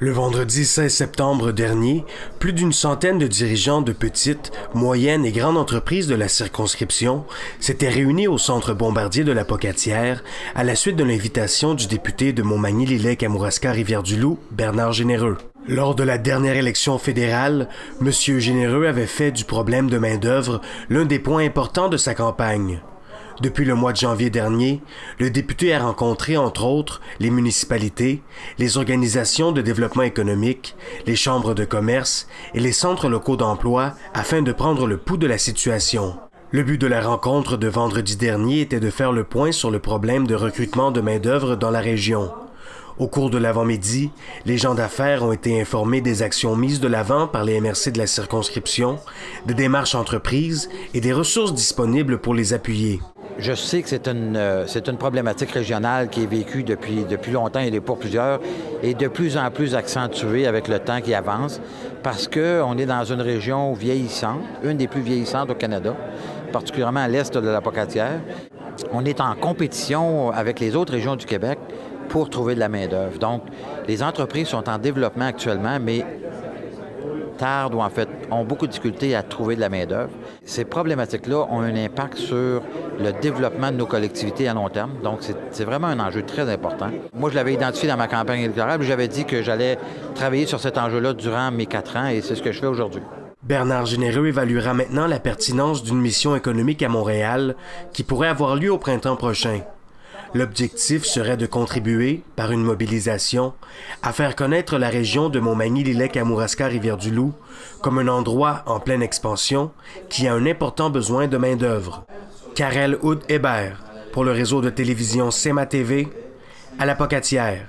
Le vendredi 16 septembre dernier, plus d'une centaine de dirigeants de petites, moyennes et grandes entreprises de la circonscription s'étaient réunis au centre Bombardier de la Pocatière à la suite de l'invitation du député de Montmagny-Lilley-Kamouraska-Rivière-du-Loup, Bernard Généreux. Lors de la dernière élection fédérale, M. Généreux avait fait du problème de main-d'œuvre l'un des points importants de sa campagne. Depuis le mois de janvier dernier, le député a rencontré, entre autres, les municipalités, les organisations de développement économique, les chambres de commerce et les centres locaux d'emploi afin de prendre le pouls de la situation. Le but de la rencontre de vendredi dernier était de faire le point sur le problème de recrutement de main-d'œuvre dans la région. Au cours de l'avant-midi, les gens d'affaires ont été informés des actions mises de l'avant par les MRC de la circonscription, des démarches entreprises et des ressources disponibles pour les appuyer. Je sais que c'est une problématique régionale qui est vécue depuis longtemps et pour plusieurs, et de plus en plus accentuée avec le temps qui avance, parce qu'on est dans une région vieillissante, une des plus vieillissantes au Canada, particulièrement à l'est de la Pocatière. On est en compétition avec les autres régions du Québec pour trouver de la main-d'œuvre. Donc, les entreprises sont en développement actuellement, mais tardent ou en fait ont beaucoup de difficultés à trouver de la main-d'œuvre. Ces problématiques-là ont un impact sur le développement de nos collectivités à long terme. Donc, c'est vraiment un enjeu très important. Moi, je l'avais identifié dans ma campagne électorale. J'avais dit que j'allais travailler sur cet enjeu-là durant mes 4 ans et c'est ce que je fais aujourd'hui. Bernard Généreux évaluera maintenant la pertinence d'une mission économique à Montréal qui pourrait avoir lieu au printemps prochain. L'objectif serait de contribuer, par une mobilisation, à faire connaître la région de Montmagny-Lilley-Kamouraska-Rivière-du-Loup comme un endroit en pleine expansion qui a un important besoin de main-d'œuvre. Karel Hood Hébert, pour le réseau de télévision CEMA TV, à la Pocatière.